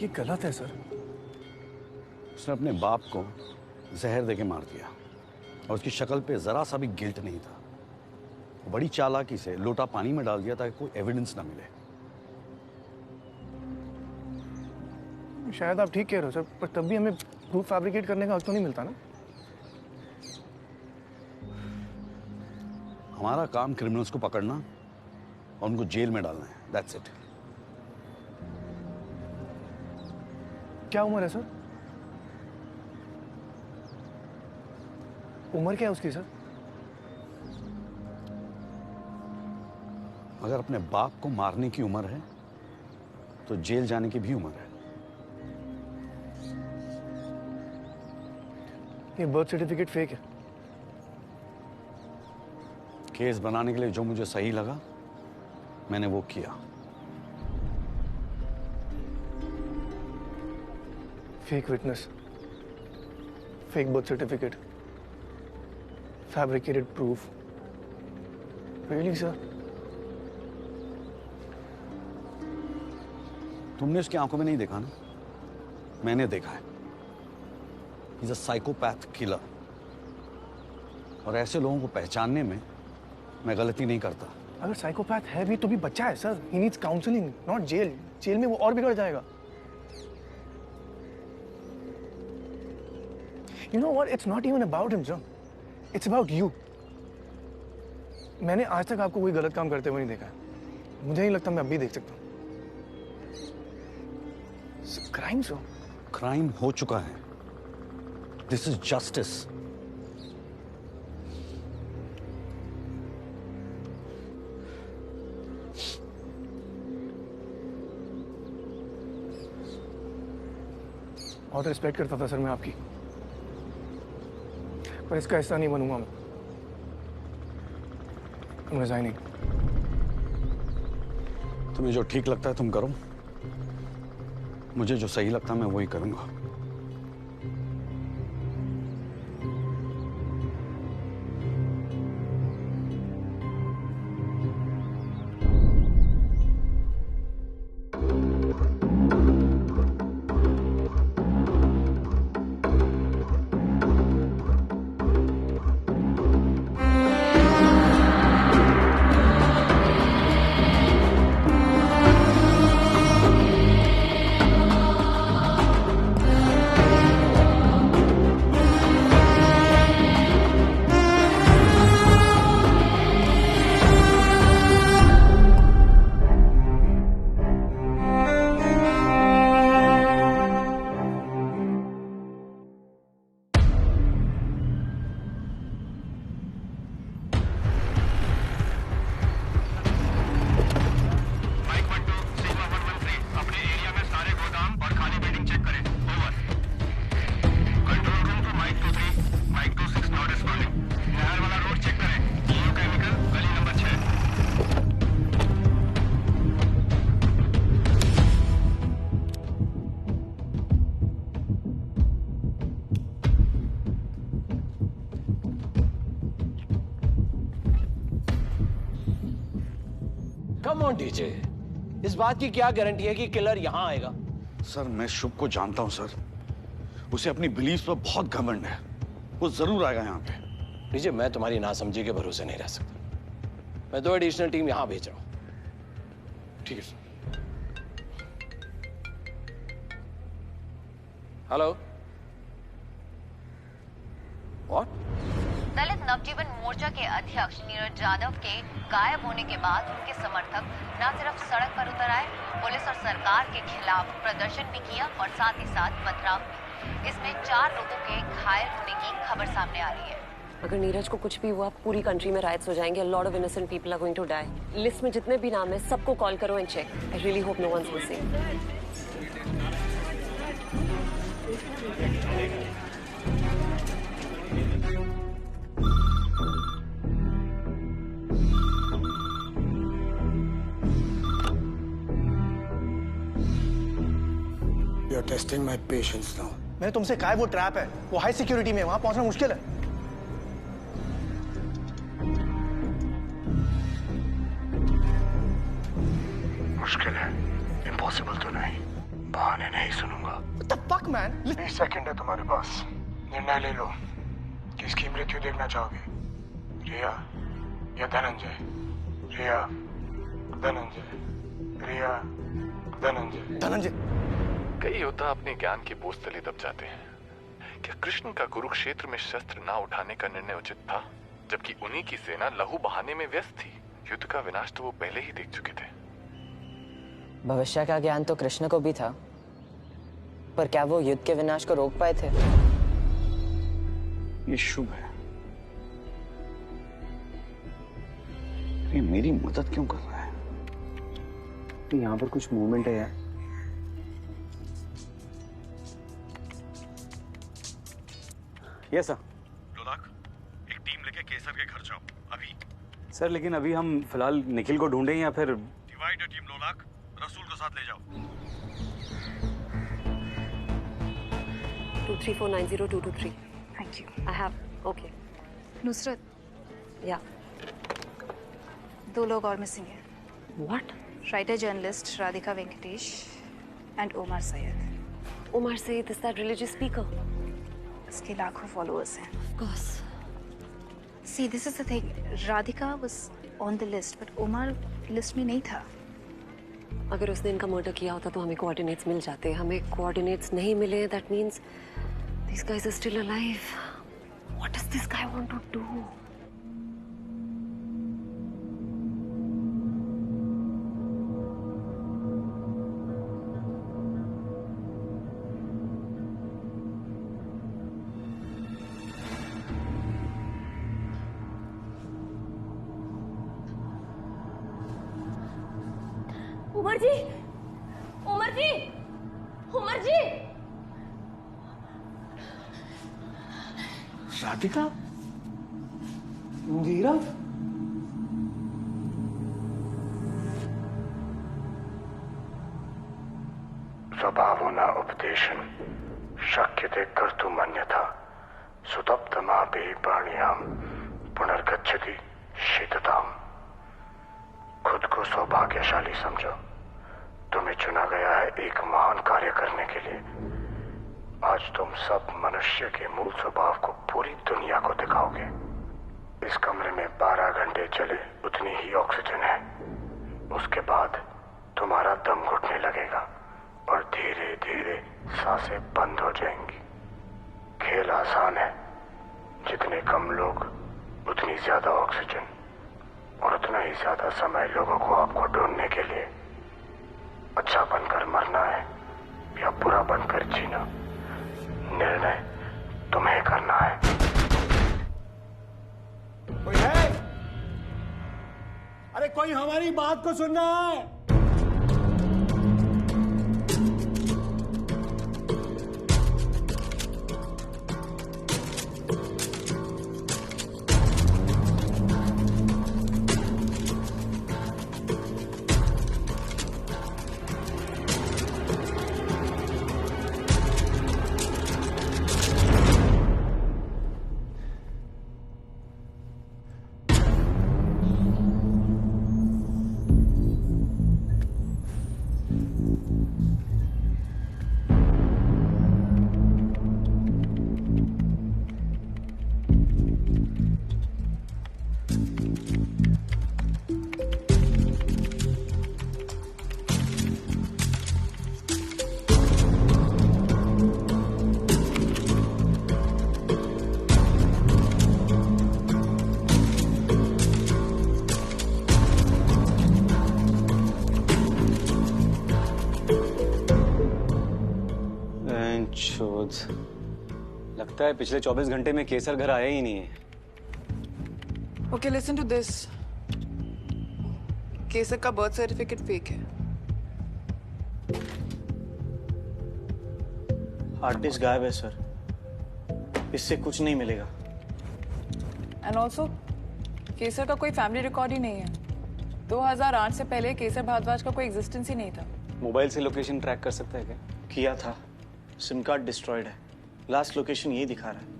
ये गलत है सर। उसने अपने बाप को जहर देके मार दिया और उसकी शक्ल पे जरा सा भी गिल्ट नहीं था। वो बड़ी चालाकी से लोटा पानी में डाल दिया ताकि कोई एविडेंस ना मिले। शायद आप ठीक कह रहे हो सर, पर तब भी हमें प्रूफ फैब्रिकेट करने का हक तो नहीं मिलता ना। हमारा काम क्रिमिनल्स को पकड़ना और उनको जेल में डालना है, दैट्स इट। क्या उम्र है सर? उम्र क्या है उसकी सर? अगर अपने बाप को मारने की उम्र है तो जेल जाने की भी उम्र है। ये बर्थ सर्टिफिकेट फेक है। केस बनाने के लिए जो मुझे सही लगा मैंने वो किया। Fake witness, fake birth certificate, fabricated proof. Really sir? तुमने उसकी आंखों में नहीं देखा ना, मैंने देखा है। He's a psychopath killer। और ऐसे लोगों को पहचानने में मैं गलती नहीं करता। अगर साइकोपैथ है भी तो भी बच्चा है sir. He needs counselling, not jail. Jail में वो और बिगड़ जाएगा। You know what? It's not even about him, sir. It's about you. मैंने आज तक आपको कोई गलत काम करते हुए नहीं देखा है। मुझे नहीं लगता मैं अब भी देख सकता हूँ। Crime sir. क्राइम हो चुका है। This is justice. बहुत रिस्पेक्ट करता था सर मैं आपकी, पर इसका हिस्सा नहीं बनूंगा मैं। I'm resigning। तुम्हें जो ठीक लगता है तुम करो, मुझे जो सही लगता है मैं वही करूंगा। कम ऑन डीजे, इस बात की क्या गारंटी है कि किलर यहाँ आएगा? सर मैं शुभ को जानता हूं सर, उसे अपनी बिलीफ पर बहुत घमंड है। वो जरूर आएगा यहाँ पे। डीजे मैं तुम्हारी नासमझी के भरोसे नहीं रह सकता। मैं 2 एडिशनल टीम यहाँ भेज रहा हूँ। ठीक है sir. Hello, what? Dalit Navjeevan Morcha के अध्यक्ष नीरज यादव के गायब होने के बाद उनके समर्थक न सिर्फ सड़क पर उतर आए, पुलिस और सरकार के खिलाफ प्रदर्शन भी किया और साथ ही साथ पथराव भी। इसमें 4 लोगों के घायल होने की खबर सामने आ रही है। अगर नीरज को कुछ भी हुआ, पूरी कंट्री में राइट्स हो जाएंगे। Lot of innocent people are going to die. List में जितने भी नाम है सबको कॉल करो and check. I really hope no one's missing. You're testing my patience now. मैंने तुमसे कहा है वो ट्रैप है, वो हाई सिक्योरिटी में है, वहां पहुंचना मुश्किल है। मुश्किल है, इम्पॉसिबल तो नहीं, बहाने नहीं सुनूंगा। What the fuck, man? 20 second है तुम्हारे पास, निर्णय ले लो। किसकी मृत्यु देखना चाहोगे, रिया या धनंजय? रिया, धनंजय, रिया, धनंजय। धनंजय। कई योद्धा अपने ज्ञान के बोझ तले दब जाते हैं। क्या कृष्ण का कुरुक्षेत्र में शस्त्र ना उठाने का निर्णय उचित था, जबकि उन्हीं की सेना लहू बहाने में व्यस्त थी? युद्ध का विनाश तो वो पहले ही देख चुके थे। भविष्य का ज्ञान तो कृष्ण को भी था, पर क्या वो युद्ध के विनाश को रोक पाए थे? ये शुभ है। ये मेरी मदद क्यों कर रहा है? यहाँ पर कुछ मूवमेंट है यार। Yes sir. लोलाक, एक टीम लेके केसर के घर जाओ अभी। सर लेकिन अभी हम फिलहाल निखिल को ढूंढें या फिर? डिवाइड द टीम लोलाक, रसूल को साथ ले जाओ। 234902223. Thank you. I have. Okay. Nusrat, Yeah. 2 लोग और मिसिंग हैं। What? Writer journalist Radhika Venkatesh and Omar Syed. Omar Saeed is that religious speaker? इसके लाखों फॉलोअर्स हैं। Of course. See, this is the thing. Radhika was on the list, but Omar list में नहीं था। अगर उसने इनका मर्डर किया होता तो हमें कोऑर्डिनेट्स मिल जाते। हमें कोऑर्डिनेट्स नहीं मिले, that means these guys are still alive. What does this guy want to do? Umar ji, Umar ji, Umar ji. Radhika, Neera, स्वभावो न उपदेशन शक्यते कर्तुं मन्यथा सुतप्तमापि प्राणियां पुनर्गच्छति शीतताम्। खुद को सौभाग्यशाली समझो, तुम्हें चुना गया है एक महान कार्य करने के लिए। आज तुम सब मनुष्य के मूल स्वभाव को पूरी दुनिया को दिखाओगे। इस कमरे में 12 घंटे चले उतनी ही ऑक्सीजन है। उसके बाद तुम्हारा दम घुटने लगेगा और धीरे धीरे सांसें बंद हो जाएंगी। खेल आसान है, जितने कम लोग उतनी ज्यादा ऑक्सीजन और उतना ही ज्यादा समय लोगों को आपको ढूंढने के लिए। अच्छा बनकर मरना है या बुरा बनकर जीना, निर्णय तुम्हें करना है। कोई है? अरे कोई हमारी बात को सुन रहा है? लगता है पिछले 24 घंटे में केसर घर आया ही नहीं है। Okay, listen to this. केसर का बर्थ सर्टिफिकेट फेक है। हार्ड डिस्क गायब है सर, इससे कुछ नहीं मिलेगा। एंड ऑल्सो केसर का कोई फैमिली रिकॉर्ड ही नहीं है। 2008 से पहले केसर भारद्वाज का कोई एग्जिस्टेंस ही नहीं था। मोबाइल से लोकेशन ट्रैक कर सकता है क्या? किया था, सिम कार्ड डिस्ट्रॉयड है। लास्ट लोकेशन ये दिखा रहा है।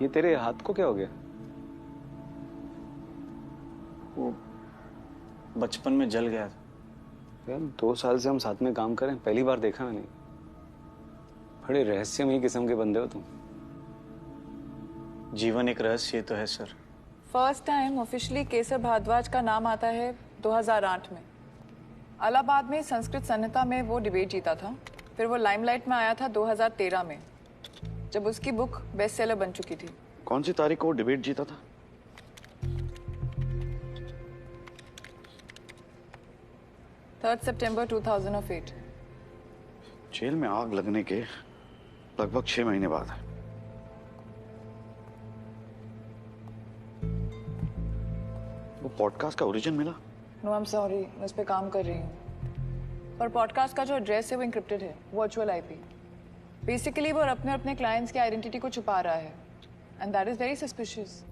ये तेरे हाथ को क्या हो गया? बचपन में जल गया था। यार 2 साल से हम साथ में काम करें, पहली बार देखा मैंने। बड़े रहस्यमयी किस्म के बंदे हो तुम। जीवन एक रहस्य तो है सर। फर्स्ट टाइम ऑफिशियली केसर भारद्वाज का नाम आता है 2008 में। इलाहाबाद में संस्कृत संहिता में वो डिबेट जीता था। फिर वो लाइमलाइट में आया था 2013 में, जब उसकी बुक बेस्ट सेलर बन चुकी थी। कौन सी तारीख को डिबेट जीता था? September 2008। जेल में आग लगने के लगभग 6 महीने बाद। वो पॉडकास्ट का ओरिजिन मिला? नो आई एम सॉरी, मैं उस पर काम कर रही हूँ। पर पॉडकास्ट का जो एड्रेस है वो इंक्रिप्टेड है, वर्चुअल आईपी। बेसिकली वो अपने क्लाइंट्स की आइडेंटिटी को छुपा रहा है, and that is very suspicious.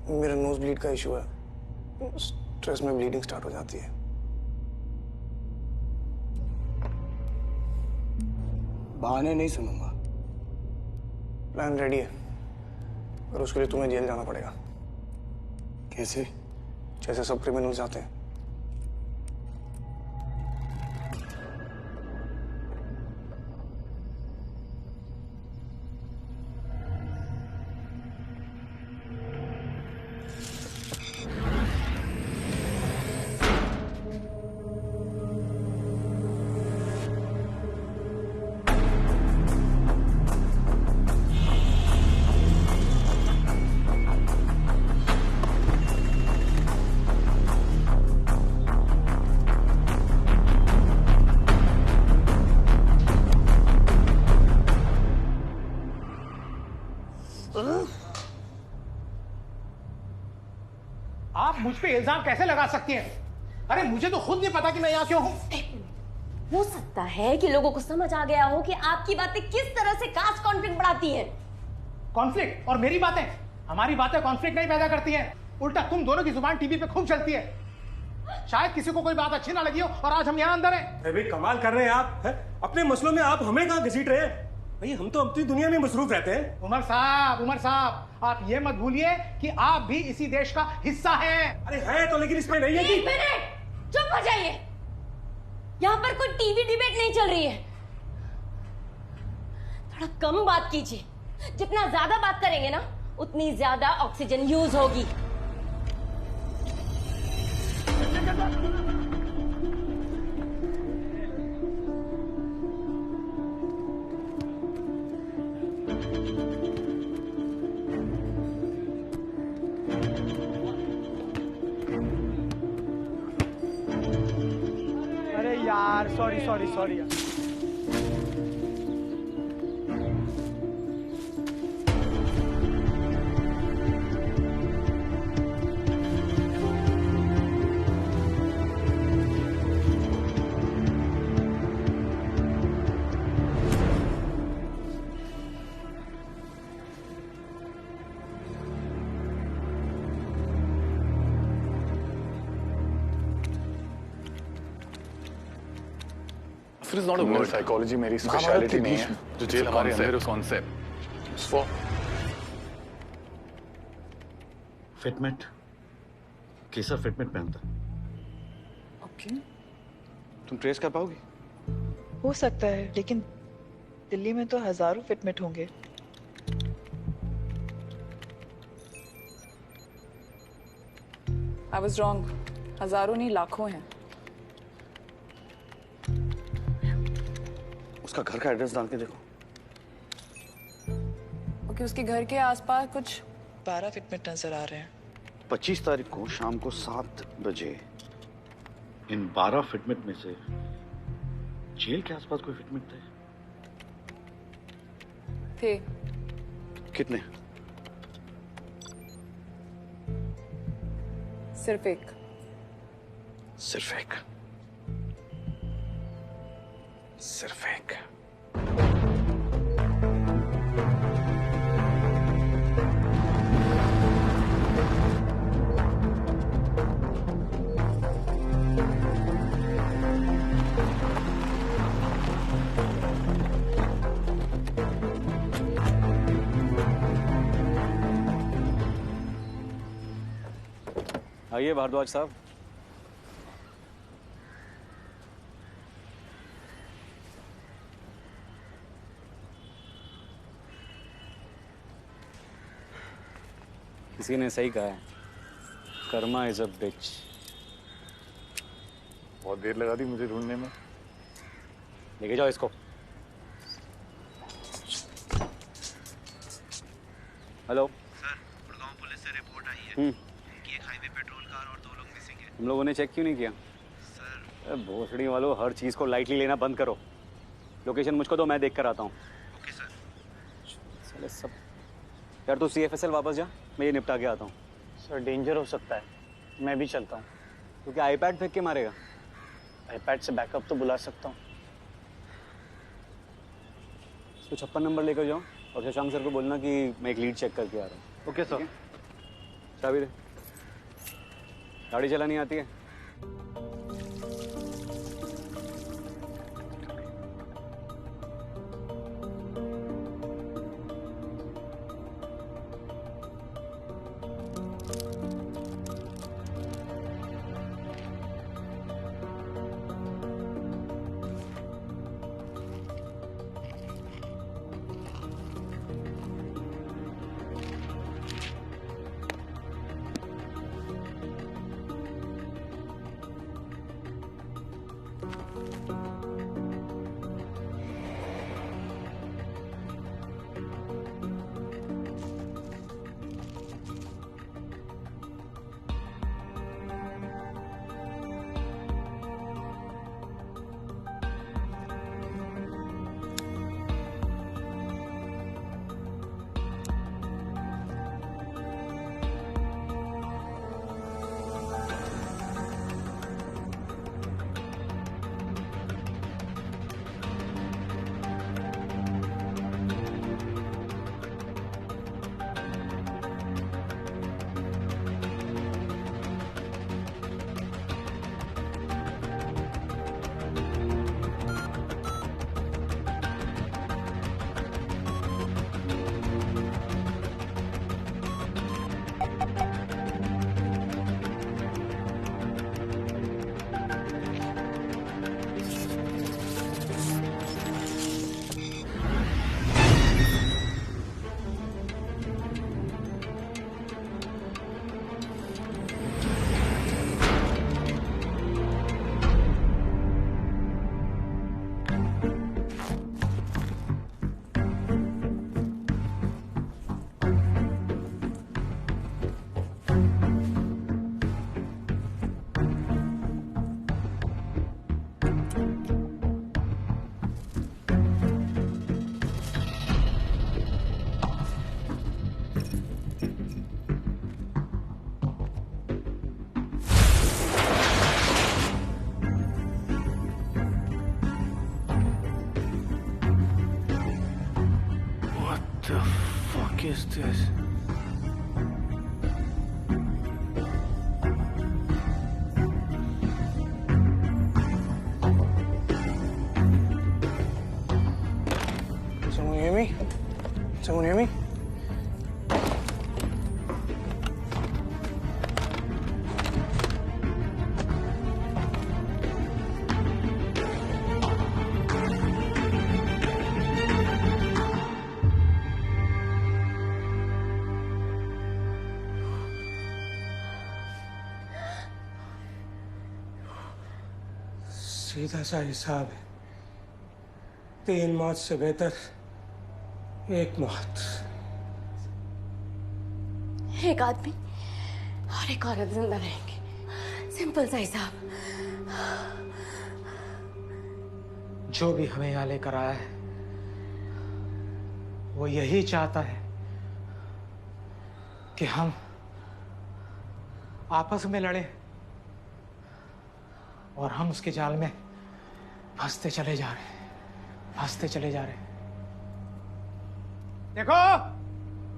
मेरा नोज ब्लीड का इशू है, स्ट्रेस में ब्लीडिंग स्टार्ट हो जाती है। बहाने नहीं सुनूंगा। प्लान रेडी है, और उसके लिए तुम्हें जेल जाना पड़ेगा। कैसे? जैसे सब क्रिमिनल्स जाते हैं। आप मुझ पे इल्जाम कैसे लगा सकती हैं? अरे मुझे तो खुद नहीं पता कि मैं यहाँ क्यों हूँ। हो सकता है कि लोगों को समझ आ गया हो कि आपकी बातें किस तरह से कास्ट कॉन्फ्लिक्ट बढ़ाती हैं। कॉन्फ्लिक्ट? और मेरी बातें? हमारी बातें कॉन्फ्लिक्ट नहीं पैदा करती हैं। उल्टा तुम दोनों की जुबान टीवी पे खूब चलती है। शायद किसी को कोई बात अच्छी ना लगी हो और आज हम यहाँ अंदर हैं। अरे कमाल कर रहे हैं आप है? अपने मसलों में आप हमें कहाँ घसीट रहे हैं? भाई हम तो अपनी दुनिया में मसरूफ रहते हैं। उमर साहब, आप ये मत भूलिए कि आप भी इसी देश का हिस्सा हैं। अरे है तो, लेकिन इसमें नहीं है कि... एक मिनट, चुप हो जाइए। यहाँ पर कोई टीवी डिबेट नहीं चल रही है। थोड़ा कम बात कीजिए। जितना ज्यादा बात करेंगे ना, उतनी ज्यादा ऑक्सीजन यूज होगी। अरे यार सॉरी यार। It is not a word. Psychology मेरी स्पेशलिटी नहीं है। जो जेल हमारे अंदर उस कॉन्सेप्ट। So फिटमेट, केसर फिटमेट पहनता है। ओके। तुम ट्रेस कर पाओगी? हो सकता है, लेकिन दिल्ली में तो हजारों फिटमेट होंगे। I was wrong. हजारों नहीं, लाखों हैं। उसका घर का एड्रेस डाल के देखो। ओके, उसके घर के आसपास कुछ 12 फिटमेट नजर आ रहे हैं। 25 तारीख को शाम को 7 बजे इन 12 फिटमेट में से जेल के आसपास कोई फिटमेट थे? कितने? सिर्फ एक। सिर्फ एक। सिर्फ एक। आइए भारद्वाज साहब। किसी ने सही कहा है, कर्मा इज अ बिच। बहुत देर लगा दी मुझे ढूंढने में। लेके जाओ इसको। हेलो सर, गुड़गांव पुलिस से रिपोर्ट आई है। इनकी एक हाईवे पेट्रोल कार और 2 लोग मिसिंग है। हम लोगों ने चेक क्यों नहीं किया? सर, भोसड़ी वालों, हर चीज को लाइटली लेना बंद करो। लोकेशन मुझको दो, मैं देख कर आता हूँ। Okay sir. चले सब। यार तू CFSL वापस जा, मैं ये निपटा के आता हूँ। सर डेंजर हो सकता है, मैं भी चलता हूँ। तो क्या आईपैड फेंक के मारेगा? आईपैड से बैकअप तो बुला सकता हूँ। इसको 56 नंबर लेकर जाओ और शशांक सर को बोलना कि मैं एक लीड चेक करके आ रहा हूँ। Okay sir. चाबी दे। गाड़ी चलानी आती है? is this? Someone hear me? Someone hear me? सीधा सा हिसाब है, 3 मौत से बेहतर 1 मौत। एक आदमी और एक औरत जिंदा रहेंगे, सिंपल सा हिसाब। जो भी हमें यहाँ लेकर आया है वो यही चाहता है कि हम आपस में लड़ें और हम उसके जाल में फंसते चले जा रहे हैं, फंसते चले जा रहे हैं। देखो,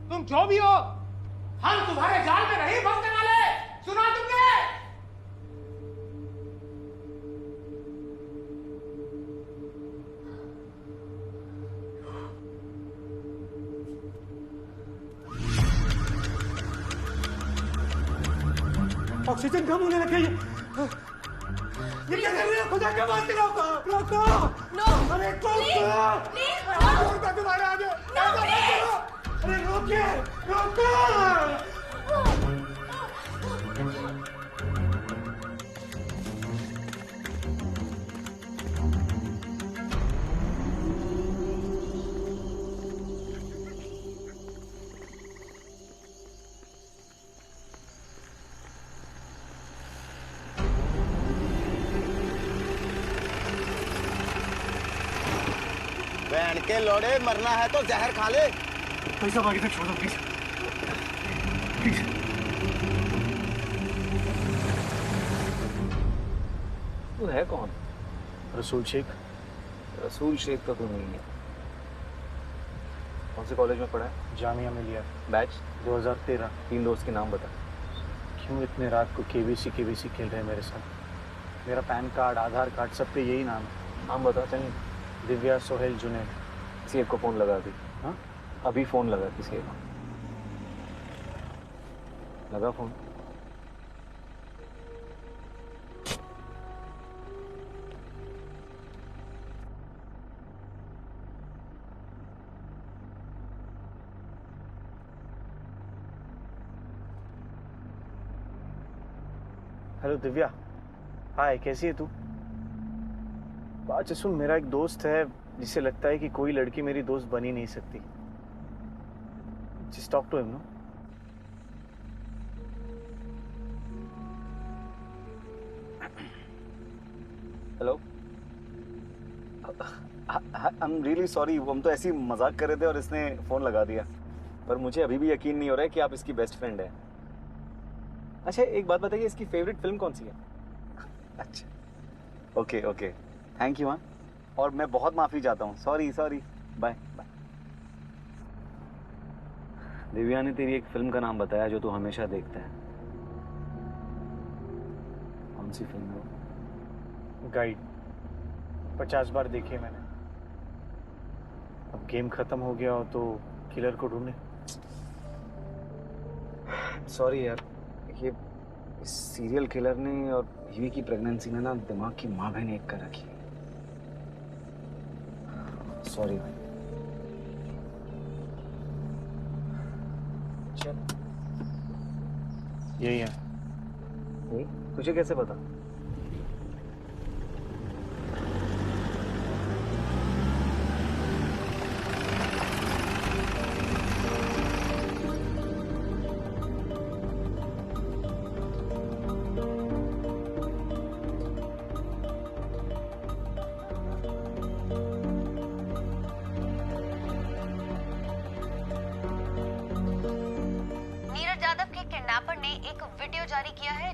तुम जो भी हो, हम तुम्हारे जाल में नहीं फंसने वाले। सुना तुमने? ऑक्सीजन कम होने लग गई है। ये क्या कर रही हो? खुदा के मारते रोको, रोको। नो, अरे रोको तुम्हारे आगे। अरे रोकिए, रोको। बहन के लोड़े, मरना है तो जहर खा ले। पैसा बाकी तक छोड़ दो प्लीज, प्लीज। तू है कौन? रसूल शेख। रसूल शेख तो तू नहीं है। कौन से कॉलेज में पढ़ा है? जामिया मिलिया। बैच 2013। 3 दोस्त के नाम बता। क्यों इतने रात को केबीसी खेल रहे हैं मेरे साथ? मेरा पैन कार्ड, आधार कार्ड, सब पे यही नाम है। नाम बता। चलिए। दिव्या, सोहेल, जुनैद। किसी एक को फोन लगा दी। हाँ, अभी फोन लगा किसी एक। लगा फोन। हेलो दिव्या। हाय, कैसी है तू? अच्छा सुन, मेरा एक दोस्त है जिसे लगता है कि कोई लड़की मेरी दोस्त बन ही नहीं सकती। Just talk to him, no? Hello. I am really sorry, हम तो ऐसे ही मजाक कर रहे थे और इसने फोन लगा दिया। पर मुझे अभी भी यकीन नहीं हो रहा है कि आप इसकी बेस्ट फ्रेंड है। अच्छा एक बात बताइए, इसकी फेवरेट फिल्म कौन सी है? अच्छा ओके ओके, थैंक यू। हाँ, और मैं बहुत माफी चाहता हूँ। Sorry sorry, bye bye. Divya ने तेरी एक फिल्म का नाम बताया जो तू हमेशा देखता है। कौन सी फिल्म है? गाइड। 50 बार देखी है मैंने। अब गेम खत्म हो गया हो तो किलर को ढूंढे। सॉरी यार, ये सीरियल किलर ने और यूवी की प्रेगनेंसी ने ना दिमाग की माँ बहन एक कर रखी है। सॉरी भाई। चल यही है। यही? तुझे कैसे पता?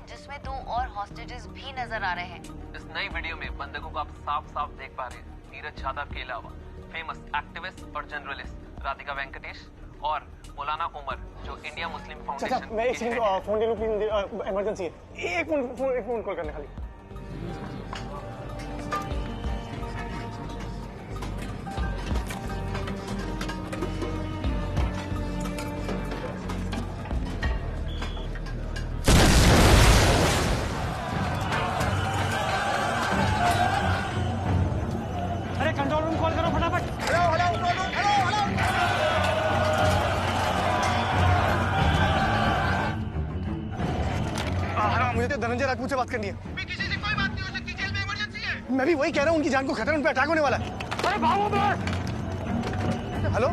जिसमें 2 और हॉस्टेजेस भी नजर आ रहे हैं। इस नई वीडियो में बंदकों को आप साफ साफ देख पा रहे हैं। नीरज यादव के अलावा फेमस एक्टिविस्ट और जर्नलिस्ट राधिका वेंकटेश और मौलाना उमर जो इंडिया मुस्लिम फाउंडेशन। मैं एक सेकंड फोन ले लूं प्लीज, इमरजेंसी है। एक फोन कॉल करने खाली। कंट्रोल रूम कॉल करो फटाफट। हेलो, मुझे तो धनंजय राजपूत से बात करनी है। किसी से कोई बात नहीं हो सकती, जेल में इमरजेंसी है। मैं भी वही कह रहा हूँ, उनकी जान को खतरा, उन पे अटैक होने वाला है। अरे भागो बाहर। हेलो,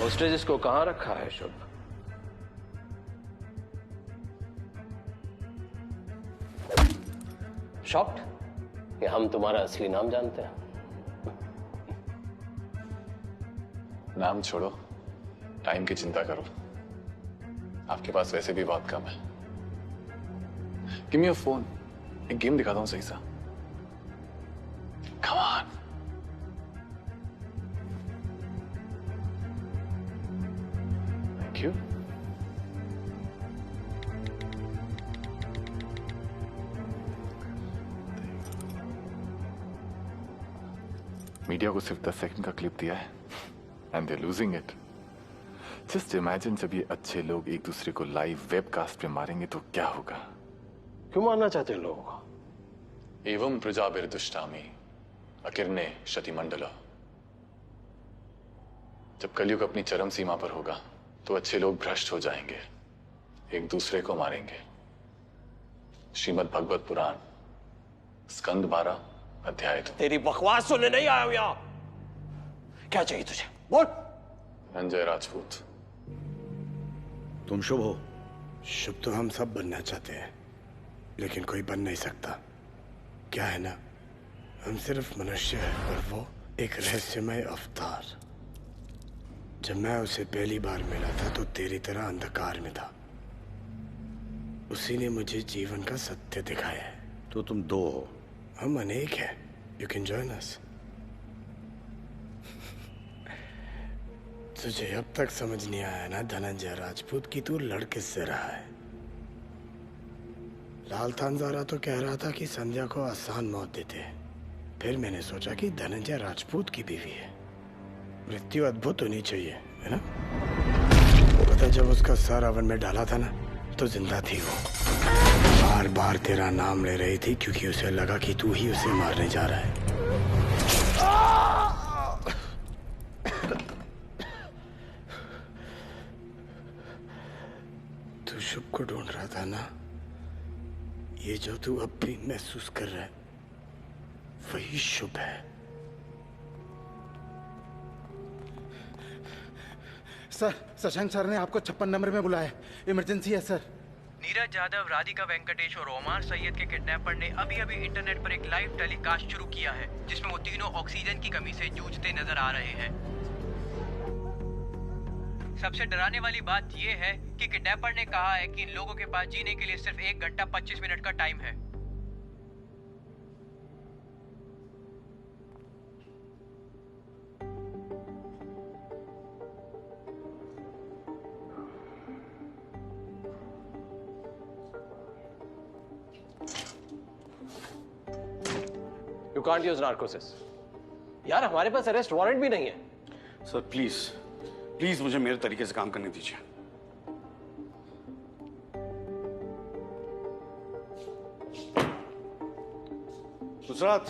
होस्टेजेस को कहां रखा है शुभ? शॉक्ड कि हम तुम्हारा असली नाम जानते हैं? नाम छोड़ो, टाइम की चिंता करो। आपके पास वैसे भी बहुत कम है। गिव मी योर फोन, एक गेम दिखाता हूं सही सा। Come on. Thank you. Media को सिर्फ 10 सेकंड का क्लिप दिया है and they losing it. Just imagine जब ये अच्छे लोग एक दूसरे को लाइव वेबकास्ट पे मारेंगे तो क्या होगा? क्यों मारना चाहते हैं लोग? एवं प्रजाभिर्दुष्टामि अकिरणे शतिमंडल। जब कलयुग अपनी चरम सीमा पर होगा तो अच्छे लोग भ्रष्ट हो जाएंगे, एक दूसरे को मारेंगे। श्रीमद् भगवत पुराण स्कंद 12 अध्याय 2। तेरी बकवास सुनने नहीं आया हूं यहां। क्या चाहिए तुझे? बोल। धनंजय राजपूत। तुम शुभ हो? शुभ तो हम सब बनना चाहते हैं, लेकिन कोई बन नहीं सकता। क्या है ना, हम सिर्फ मनुष्य हैं और वो एक रहस्यमय अवतार। जब मैं उसे पहली बार मिला था तो तेरी तरह अंधकार में था। उसी ने मुझे जीवन का सत्य दिखाया है। तो तुम दो हो? हम अनेक हैं। You can join us. तुझे अब तक समझ नहीं आया ना धनंजय राजपूत की तू लड़ किससे रहा है? लाल थानजारा तो कह रहा था कि संध्या को आसान मौत देते हैं। फिर मैंने सोचा कि धनंजय राजपूत की बीवी है, मृत्यु अद्भुत होनी चाहिए, है ना? पता जब उसका सर अवन में डाला था ना तो जिंदा थी वो। बार बार तेरा नाम ले रही थी क्योंकि उसे लगा कि तू ही उसे मारने जा रहा है। तू शुभ को ढूंढ रहा था ना? ये जो तू अब भी महसूस कर रहा है वही शुभ है। सर, शशांक सर ने आपको 56 नंबर में बुलाया है। इमरजेंसी है सर। नीरज यादव, राधिका वेंकटेश और ओमार सैयद के किडनैपर ने अभी अभी इंटरनेट पर एक लाइव टेलीकास्ट शुरू किया है जिसमें वो तीनों ऑक्सीजन की कमी से जूझते नजर आ रहे हैं। सबसे डराने वाली बात यह है कि किडनैपर ने कहा है कि इन लोगों के पास जीने के लिए सिर्फ 1 घंटा 25 मिनट का टाइम है। You can't use narcosis. यार हमारे पास अरेस्ट वारंट भी नहीं है। सर प्लीज प्लीज मुझे मेरे तरीके से काम करने दीजिए। गुजरात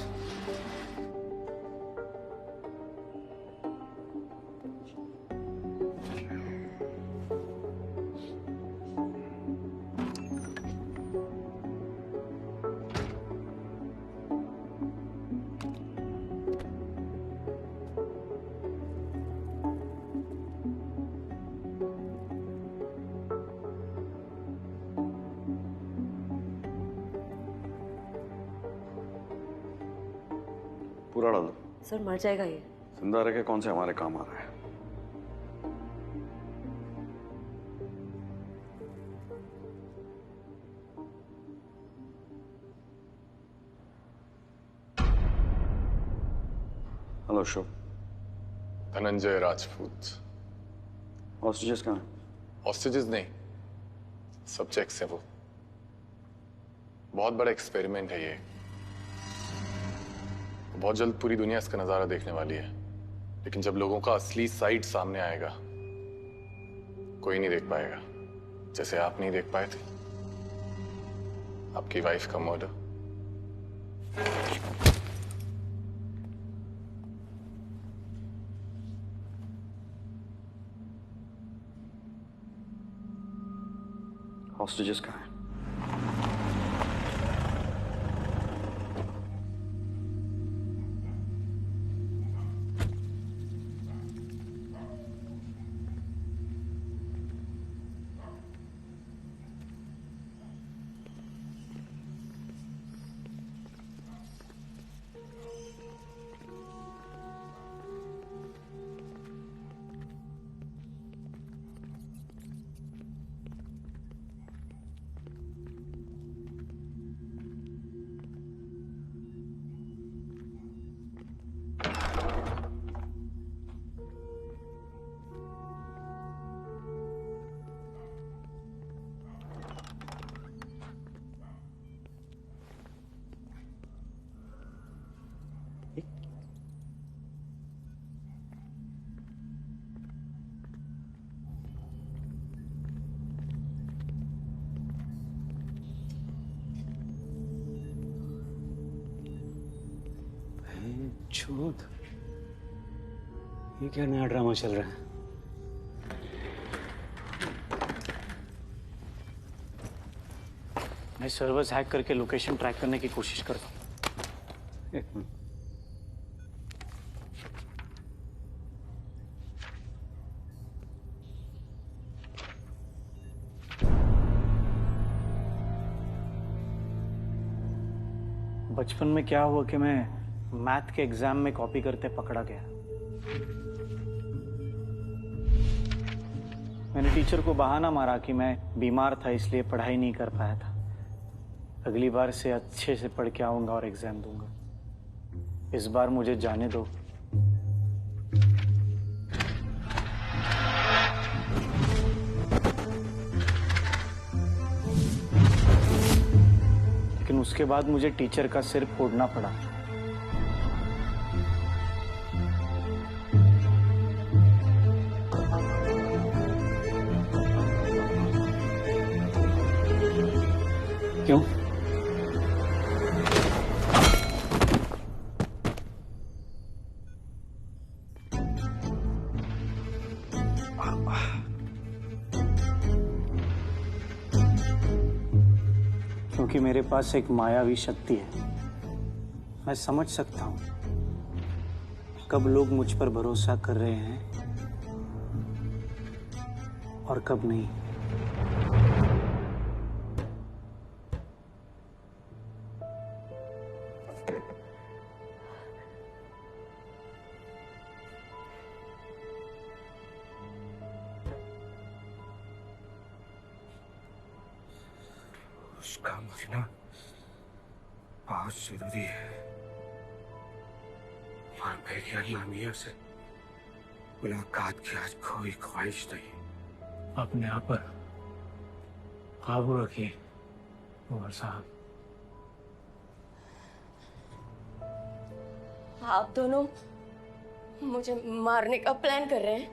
पूरा डाल दो। सर मर जाएगा ये। जिंदा रह के कौन से हमारे काम आ रहा है? हेलो शुभ। धनंजय राजपूत। हॉस्टेजेस कहाँ हैं? हॉस्टेजेस नहीं, सब्जेक्ट्स हैं वो। बहुत बड़ा एक्सपेरिमेंट है ये। बहुत जल्द पूरी दुनिया इसका नजारा देखने वाली है, लेकिन जब लोगों का असली साइड सामने आएगा कोई नहीं देख पाएगा, जैसे आप नहीं देख पाए थे आपकी वाइफ का मर्डर। हॉस्टेजेस कहाँ हैं? चूत, ये क्या नया ड्रामा चल रहा है? मैं सर्वर्स हैक करके लोकेशन ट्रैक करने की कोशिश करता हूँ। एक मिनट। बचपन में क्या हुआ कि मैं मैथ के एग्जाम में कॉपी करते पकड़ा गया। मैंने टीचर को बहाना मारा कि मैं बीमार था इसलिए पढ़ाई नहीं कर पाया था। अगली बार से अच्छे से पढ़ के आऊंगा और एग्जाम दूंगा। इस बार मुझे जाने दो। लेकिन उसके बाद मुझे टीचर का सिर फोड़ना पड़ा। क्यों? क्योंकि मेरे पास एक मायावी शक्ति है। मैं समझ सकता हूं कब लोग मुझ पर भरोसा कर रहे हैं और कब नहीं। उसका मरना बहुत जरूरी है और मेरी अल्लाह मियां से मुलाकात की आज कोई ख्वाहिश नहीं। अपने आप पर काबू रखिए उमर साहब। आप दोनों मुझे मारने का प्लान कर रहे हैं।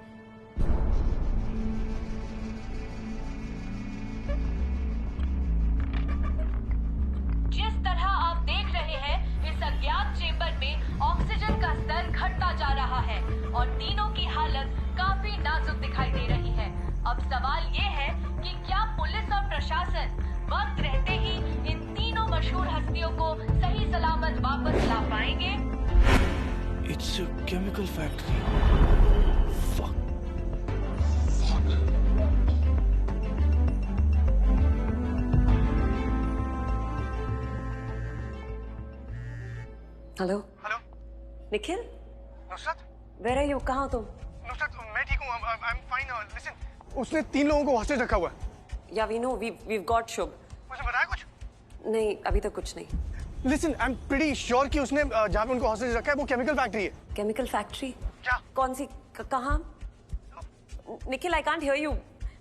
जिस तरह आप देख रहे हैं, इस अज्ञात चेंबर में ऑक्सीजन का स्तर घटता जा रहा है और तीनों की हालत काफी नाजुक दिखाई दे रही है। अब सवाल ये है कि क्या पुलिस और प्रशासन वक्त रहते ही इन तीनों मशहूर हस्तियों को सही सलामत वापस ला पाएंगे? It's a chemical factory. Fuck. Hello hello Nikhil, Nusrat, where are you? कहाँ हो तुम? नुसरत मैं ठीक हूँ। I am fine. लिसन, उसने 3 लोगों को हॉस्टेज रखा हुआ है। या वी नो, we've got शुभ। मुझे बताया कुछ? नहीं, अभी तक कुछ नहीं। Listen, I am pretty sure कि उसने जहाँ पे उनको हॉस्टेज रखा है वो केमिकल फैक्ट्री है। Chemical factory? क्या? कौन सी? कहाँ? Nikhil, I can't hear you.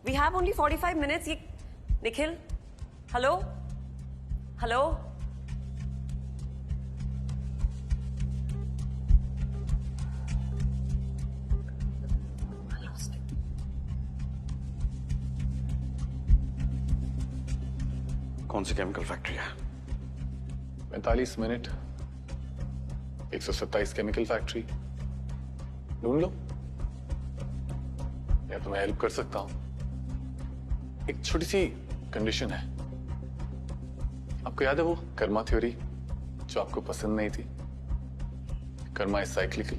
We have only 45 minutes. ये निखिल, हेलो हेलो। कौन सी केमिकल फैक्ट्री है? 45 मिनट, 127 केमिकल फैक्ट्री। ढूंढ लो या तो मैं हेल्प कर सकता हूं। एक छोटी सी कंडीशन है। आपको याद है वो कर्मा थ्योरी जो आपको पसंद नहीं थी? Karma is cyclical.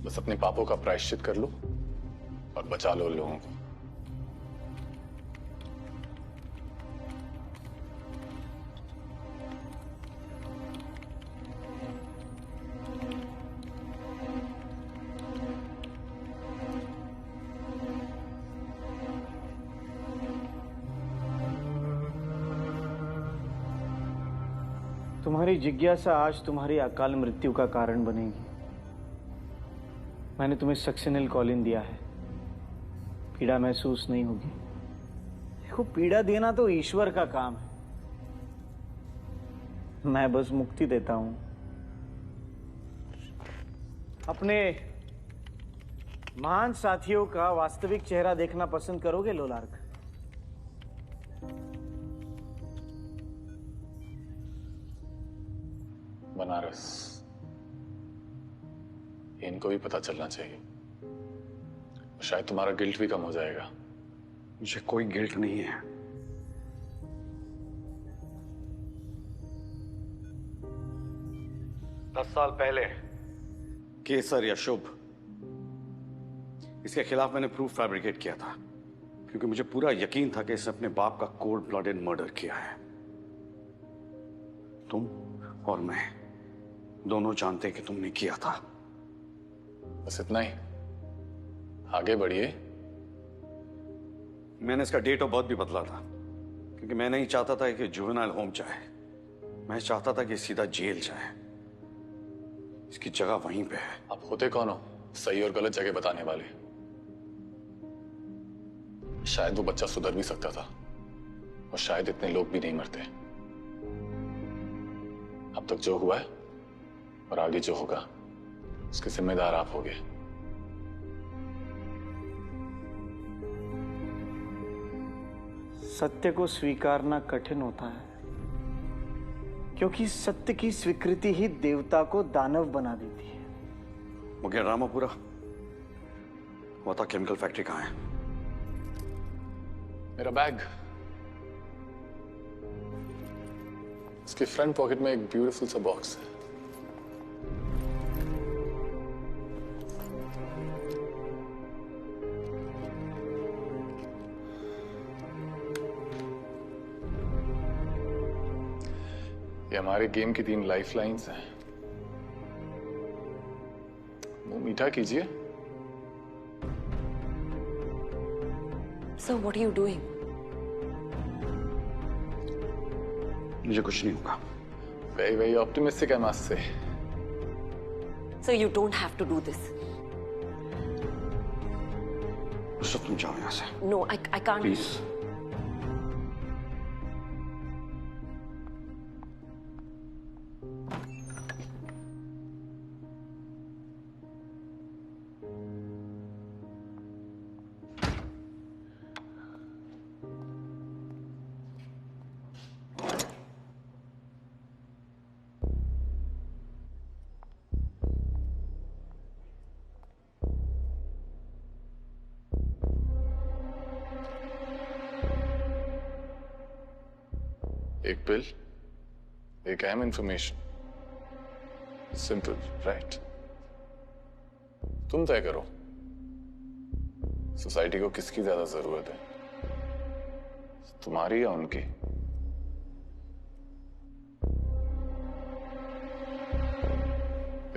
बस अपने पापों का प्रायश्चित कर लो और बचा लो लोगों को। तुम्हारी जिज्ञासा आज तुम्हारी अकाल मृत्यु का कारण बनेगी। मैंने तुम्हें सक्सेनिल कॉलिन दिया है, पीड़ा महसूस नहीं होगी। देखो, पीड़ा देना तो ईश्वर का काम है, मैं बस मुक्ति देता हूं। अपने महान साथियों का वास्तविक चेहरा देखना पसंद करोगे लोलार्क? बनारस। टीम को भी पता चलना चाहिए। शायद तुम्हारा गिल्ट भी कम हो जाएगा। मुझे कोई गिल्ट नहीं है। दस साल पहले केसर या शुभ, इसके खिलाफ मैंने प्रूफ फैब्रिकेट किया था, क्योंकि मुझे पूरा यकीन था कि इसने अपने बाप का कोल्ड ब्लडेड मर्डर किया है। तुम और मैं दोनों जानते हैं कि तुमने किया था। बस इतना ही, आगे बढ़िए। मैंने इसका डेट ऑफ बर्थ भी बदला था, क्योंकि मैं नहीं चाहता था कि जुवेनाइल होम जाए। मैं चाहता था कि सीधा जेल जाए। इसकी जगह वहीं पे है। आप होते कौन हो सही और गलत जगह बताने वाले? शायद वो बच्चा सुधर भी सकता था, और शायद इतने लोग भी नहीं मरते। अब तक जो हुआ है और आगे जो होगा, उसके जिम्मेदार आप होगे। सत्य को स्वीकारना कठिन होता है, क्योंकि सत्य की स्वीकृति ही देवता को दानव बना देती है। मुझे रामापुरा वो था, केमिकल फैक्ट्री कहाँ है? मेरा बैग, इसके फ्रंट पॉकेट में एक ब्यूटीफुल सा बॉक्स है। ये हमारे गेम की 3 लाइफ लाइन्स हैं। मुंह मीठा कीजिए। So what are you doing? मुझे कुछ नहीं होगा। Very optimistic I must say. So you don't have to do this. सब तुम जाओ यहाँ से। No, I can't. Please. एक बिल, एक अहम इंफॉर्मेशन। Simple, right? तुम तय करो, सोसाइटी को किसकी ज्यादा जरूरत है, तुम्हारी या उनकी?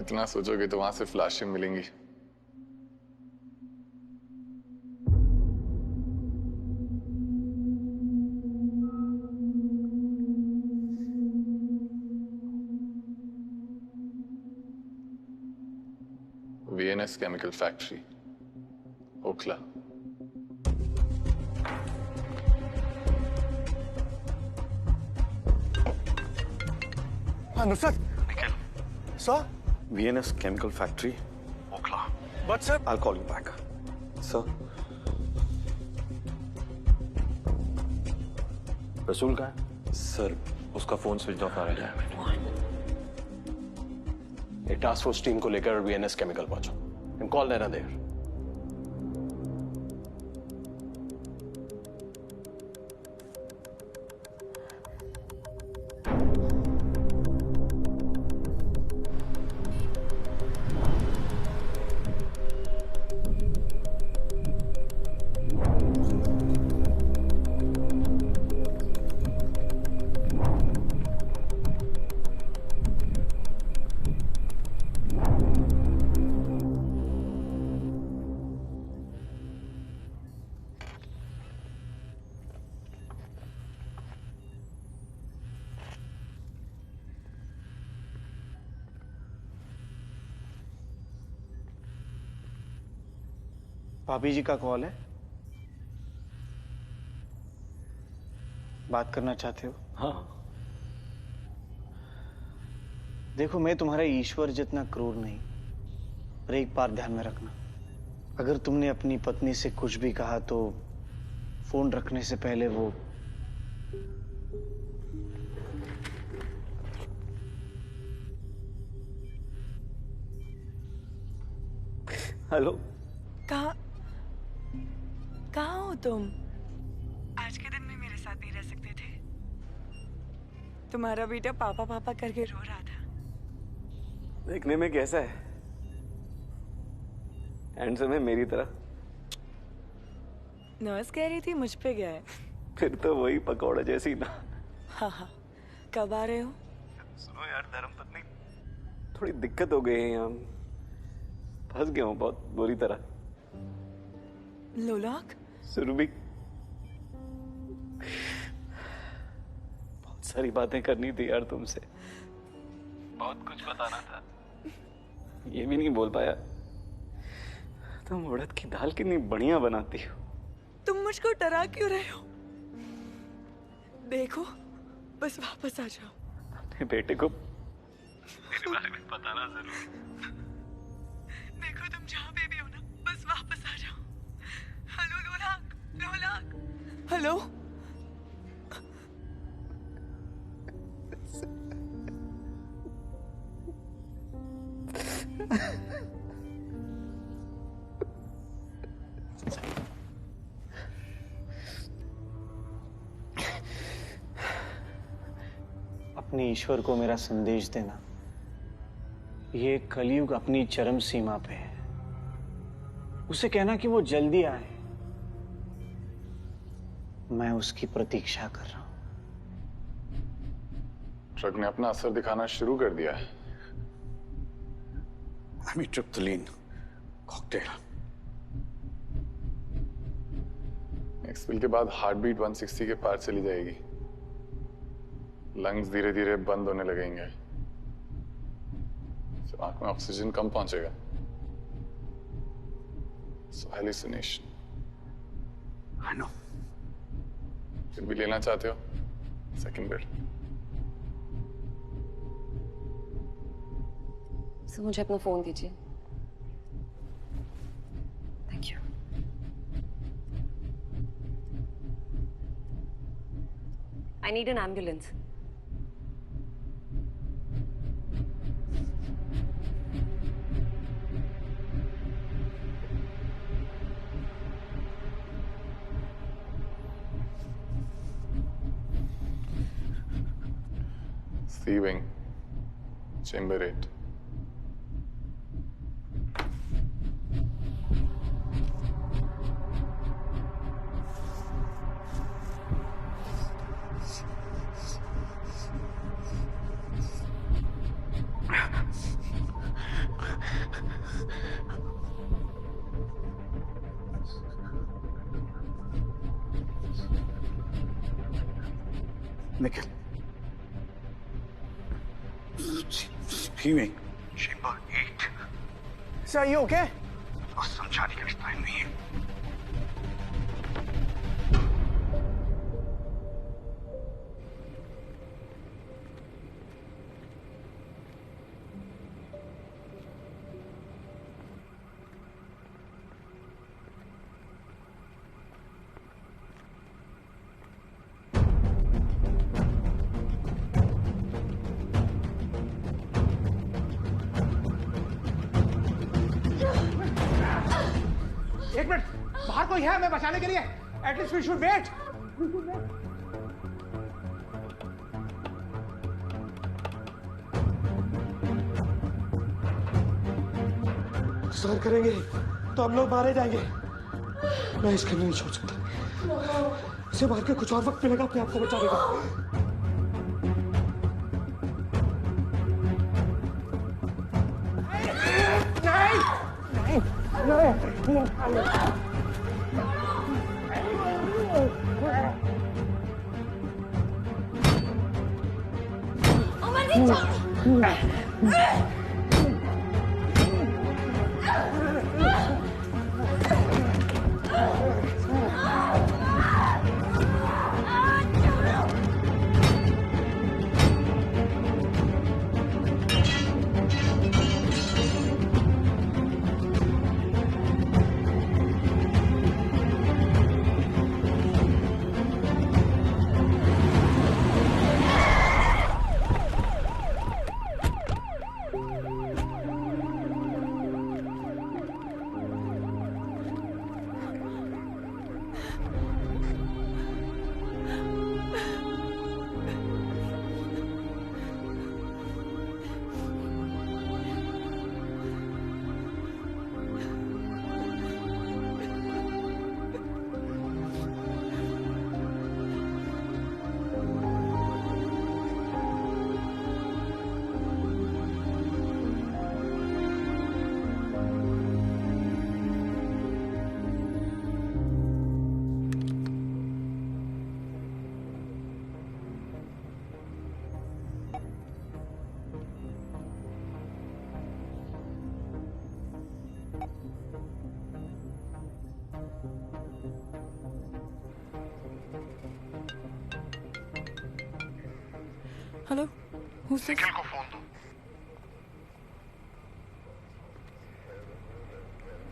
इतना सोचोगे तो वहां से फ्लैशें मिलेंगी। VNS Chemical Factory, Okhla. Nusrat. Nikhil. Sir? VNS Chemical Factory, Okhla. But sir, I'll call you back. Sir. रसूल कहाँ है? सर, उसका फोन स्विच ऑफ आ रहा है। एक टास्क फोर्स टीम को लेकर VNS केमिकल पहुंचो एंड कॉल नैना देयर। भाभी जी का कॉल है। बात करना चाहते हो? हाँ। देखो, मैं तुम्हारा ईश्वर जितना क्रूर नहीं, पर एक बात ध्यान में रखना, अगर तुमने अपनी पत्नी से कुछ भी कहा तो फोन रखने से पहले वो हेलो। कहाँ हो तुम? आज के दिन में मेरे साथ नहीं रह सकते थे? तुम्हारा बेटा पापा पापा करके रो रहा था। देखने में कैसा है? हैंडसम है मेरी तरह? नर्स कह रही थी मुझ पे गया है। फिर तो वही पकौड़ा जैसी ना। हाँ हाँ, कब आ रहे हो? सुनो यार धर्मपत्नी, थोड़ी दिक्कत हो गई है यहाँ। फंस गया हूँ बहुत बुरी तरह। लोलाक? सुरभि, बहुत सारी बातें करनी थी यार तुमसे। बहुत कुछ बताना था, ये भी नहीं बोल पाया। तुम उड़द की दाल कितनी बढ़िया बनाती हो। तुम मुझको डरा क्यों रहे हो? देखो, बस वापस आ जाओ। अपने बेटे को मेरे बारे में बताना जरूर। देखो तुम जहाँ पे भी हो ना, बस वापस आ जाओ। हेलो लोलाक, लोलाक, हेलो। अपने ईश्वर को मेरा संदेश देना, ये कलयुग अपनी चरम सीमा पे है। उसे कहना कि वो जल्दी आए। मैं उसकी प्रतीक्षा कर रहा हूं। ड्रग ने अपना असर दिखाना शुरू कर दिया है। Amitriptyline cocktail. नेक्स्ट पिल के बाद हार्ट बीट 160 के पार चली जाएगी। लंग्स धीरे धीरे बंद होने लगेंगे। आंख में ऑक्सीजन कम पहुंचेगा। सो हेलुसिनेशन। I know। फिर भी लेना चाहते हो सेकंड बिट? सर मुझे अपना फोन दीजिए। Thank you. I need an ambulance. C wing, chamber 8. Nikhil, Healing. Chamber 8. Sir, are you okay? और समझाने का टाइम नहीं है। एक मिनट, बाहर कोई है हमें बचाने के लिए? At least we should wait. Sir करेंगे तो हम लोग मारे जाएंगे। मैं इसके लिए नहीं छोड़ सकता। इसे मार के कुछ और वक्त मिलेगा अपने आप को बचाने का। हेलो, निखिल को फोन दो।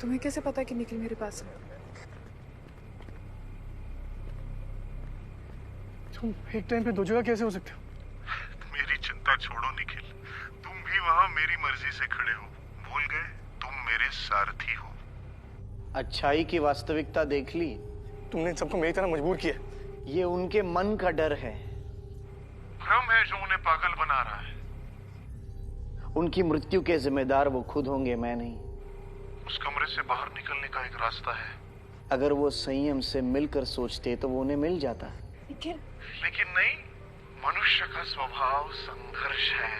तुम्हें कैसे पता कि निखिल मेरे पास है? तुम एक टाइम पे दो जगह कैसे हो सकते हो? मेरी चिंता छोड़ो निखिल, तुम भी वहां मेरी मर्जी से खड़े हो। भूल गए तुम मेरे सारथी हो। अच्छाई की वास्तविकता देख ली? तुमने इन सबको मेरी तरह मजबूर किया। ये उनके मन का डर है, भ्रम है जो उन्हें पागल बना रहा है। उनकी मृत्यु के जिम्मेदार वो खुद होंगे, मैं नहीं। उस कमरे से बाहर निकलने का एक रास्ता है। अगर वो संयम से मिलकर सोचते तो वो उन्हें मिल जाता। लेकिन नहीं, मनुष्य का स्वभाव संघर्ष है,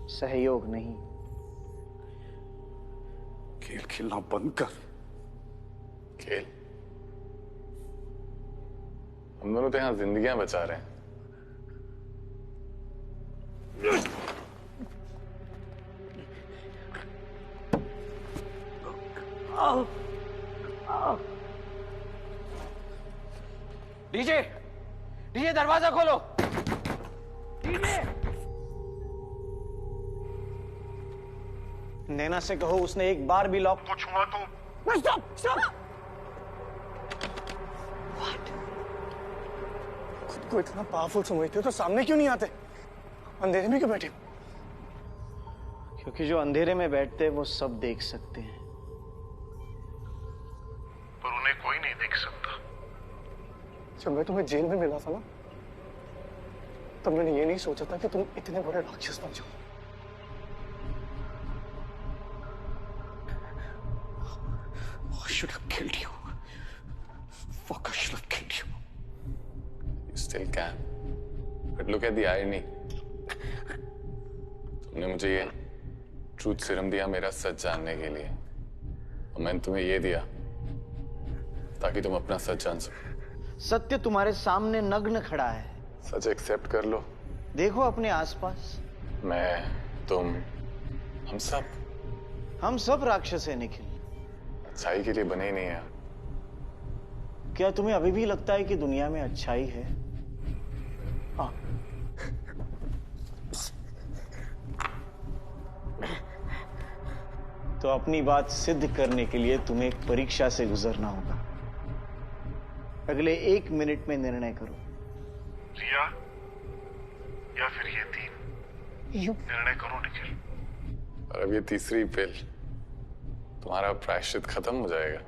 सहयोग नहीं। खेल खेलना बंद कर। खेल? हम दोनों तो यहाँ जिंदगियां बचा रहे हैं। डीजे, डीजे दरवाजा खोलो। डीजे, नैना से कहो उसने एक बार भी लॉक को छुआ तो। Stop stop. खुद को इतना पावरफुल समझते हो तो सामने क्यों नहीं आते? अंधेरे में क्यों बैठे? क्योंकि जो अंधेरे में बैठते हैं वो सब देख सकते हैं, पर उन्हें कोई नहीं देख सकता। जब मैं तुम्हें जेल में मिला था ना, तब मैंने ये नहीं सोचा था कि तुम इतने बड़े राक्षस बन जाओ। I should have killed you. Fuck, I should have killed you. You still can. But look at the irony. तुमने मुझे ये ट्रूथ सीरम दिया मेरा सच जानने के लिए, और मैंने तुम्हें ये दिया ताकि तुम अपना सच जान सको। सत्य तुम्हारे सामने नग्न खड़ा है। सच एक्सेप्ट कर लो। देखो अपने आसपास। मैं, तुम, हम सब राक्षस हैं निखिल। अच्छाई के लिए बने ही नहीं है। क्या तुम्हें अभी भी लगता है कि दुनिया में अच्छाई है? हाँ। तो अपनी बात सिद्ध करने के लिए तुम्हें एक परीक्षा से गुजरना होगा। अगले 1 मिनट में निर्णय करो। रिया या फिर ये 3, निर्णय करो निखिल। और अब ये तीसरी पिल, तुम्हारा प्रायश्चित खत्म हो जाएगा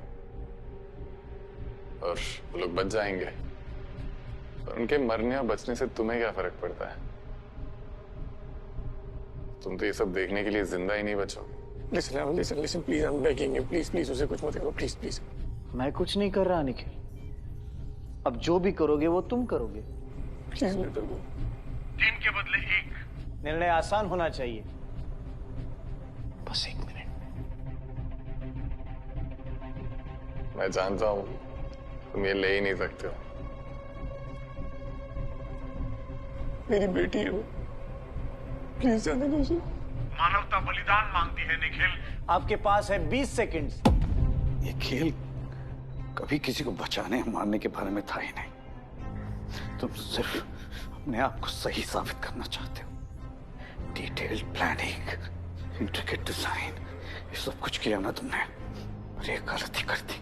और वो लोग बच जाएंगे। और उनके मरने और बचने से तुम्हें क्या फर्क पड़ता है? तुम तो ये सब देखने के लिए जिंदा ही नहीं बचो। Listen please, I am begging you, please please उसे कुछ मत करो, प्लीज प्लीज। मैं कुछ नहीं कर रहा निखिल। अब जो भी करोगे वो तुम करोगे। Please let go. 3 के बदले 1। निर्णय आसान होना चाहिए। बस 1 मिनट। मैं जानता हूं तुम ये ले ही नहीं सकते हो। मेरी बेटी है वो, प्लीज जाने दो उसे। मानवता बलिदान मांगती है निखिल। आपके पास है 20 सेकंड्स। ये खेल कभी किसी को बचाने या मारने के बारे में था ही नहीं। तुम सिर्फ अपने आप को सही साबित करना चाहते हो। डिटेल्ड प्लानिंग, इंट्रिकेट डिजाइन, ये सब कुछ किया ना तुमने, और एक गलती कर दी।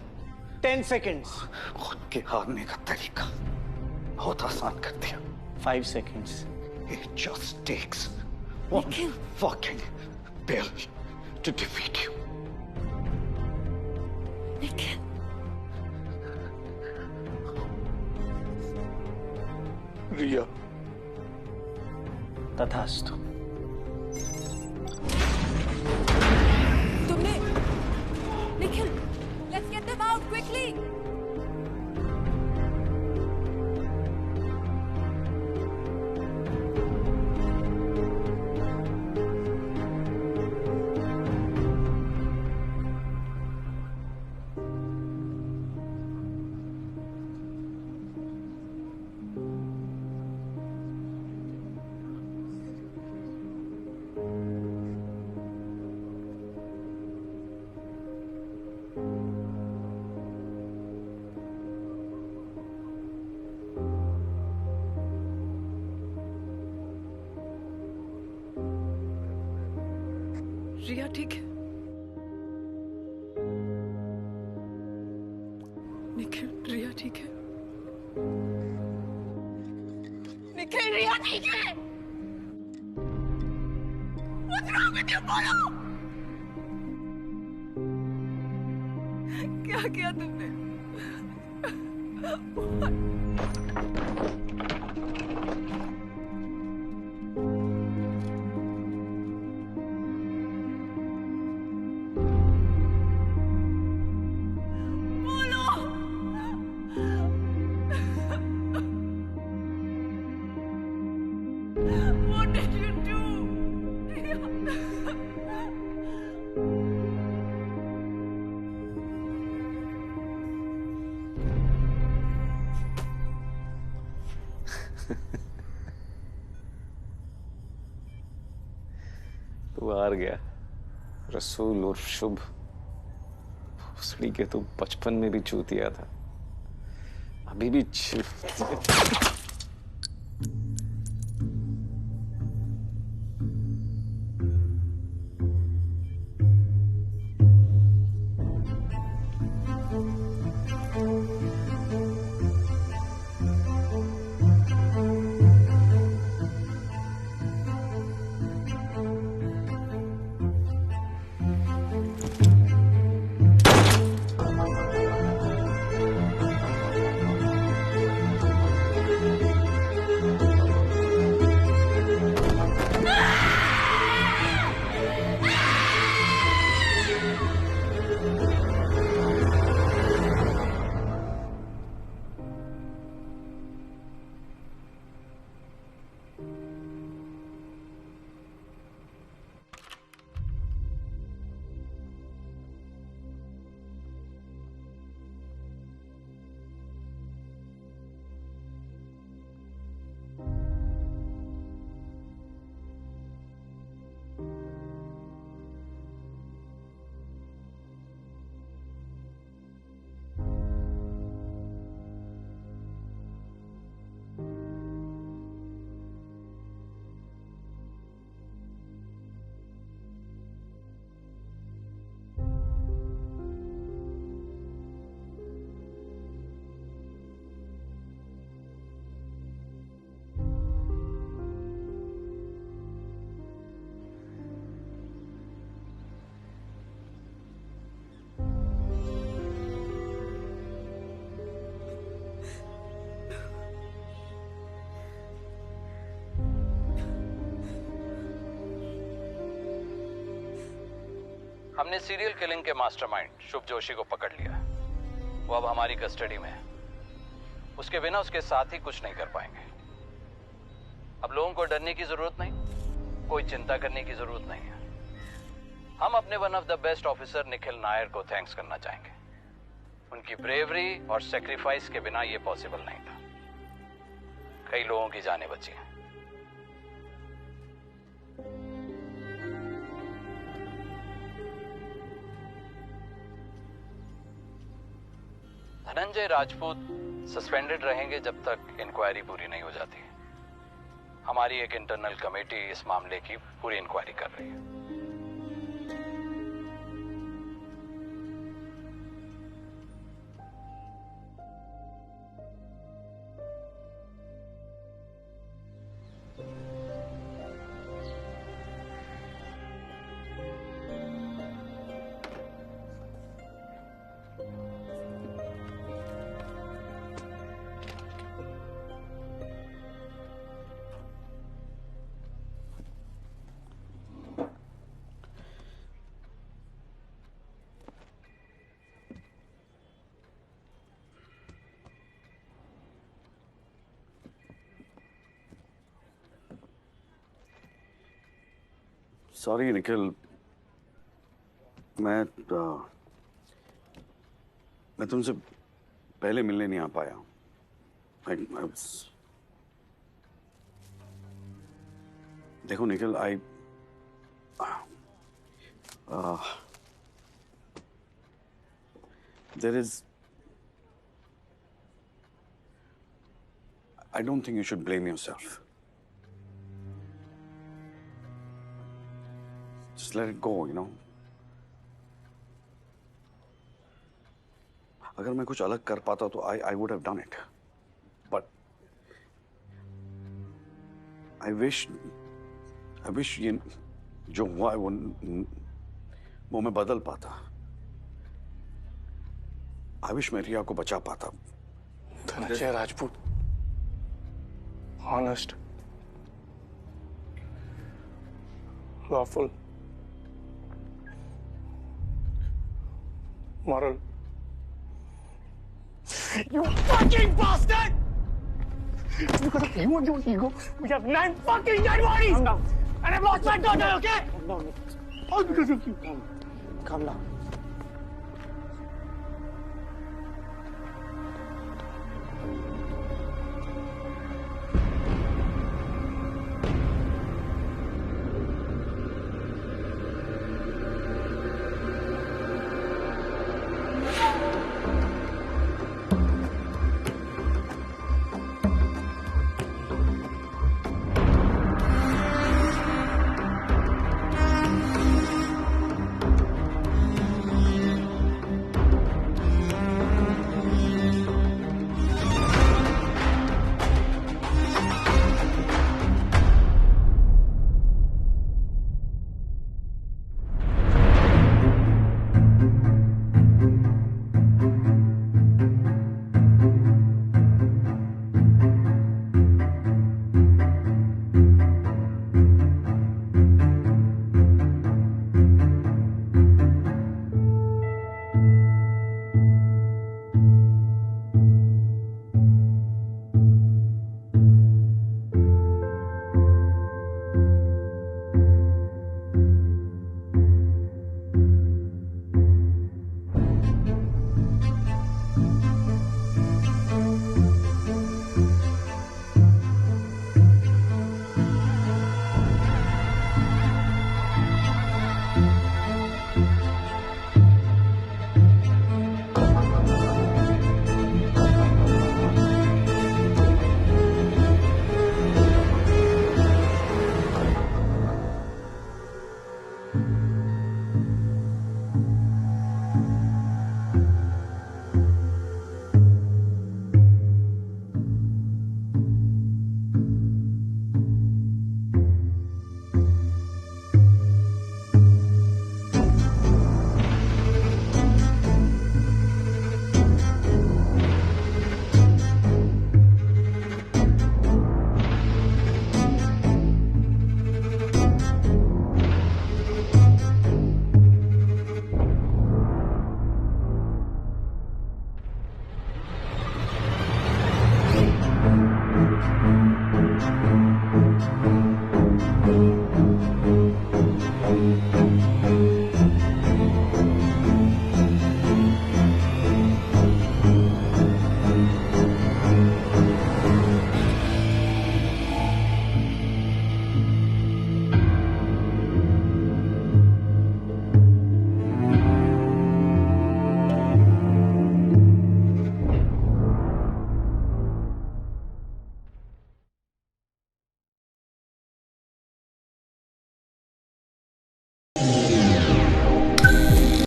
10 सेकंड्स। खुद के हारने का तरीका बहुत आसान कर दिया। 5 seconds. It just takes one fucking pill to defeat you. Nikhil. रिया। तथास्तु। तुमने Nikhil, let's get them out quickly. रिया ठीक है? निखिल, रिया ठीक है? निखिल, रिया ठीक है? What's wrong with you, बोलो? क्या किया तुमने? What did you do? तू हार गया रसूल और शुभ। भोसड़ी के तू बचपन में भी चूतिया था, अभी भी हमने सीरियल किलिंग के मास्टरमाइंड शुभ जोशी को पकड़ लिया। वो अब हमारी कस्टडी में है। उसके बिना उसके साथ ही कुछ नहीं कर पाएंगे। अब लोगों को डरने की जरूरत नहीं, कोई चिंता करने की जरूरत नहीं है। हम अपने one of the best officer Nikhil Nair को थैंक्स करना चाहेंगे। उनकी ब्रेवरी और सेक्रीफाइस के बिना ये पॉसिबल नहीं था। कई लोगों की जानें बची हैं। धनंजय राजपूत सस्पेंडेड रहेंगे जब तक इंक्वायरी पूरी नहीं हो जाती। हमारी एक इंटरनल कमेटी इस मामले की पूरी इंक्वायरी कर रही है। सॉरी निखिल, मैं तुमसे पहले मिलने नहीं आ पाया। देखो Nikhil, I don't think you should blame yourself. Just just let it go, you know. अगर मैं कुछ अलग कर पाता तो I would have done it. But I wish ये जो हुआ है वो मैं बदल पाता. I wish मैं रिया को बचा पाता. Dhananjay Rajput, honest, lawful, moral. You fucking bastard! Because of you and your ego, we have 9 fucking dead bodies! And I've lost my daughter, okay? All because of you. Calm down.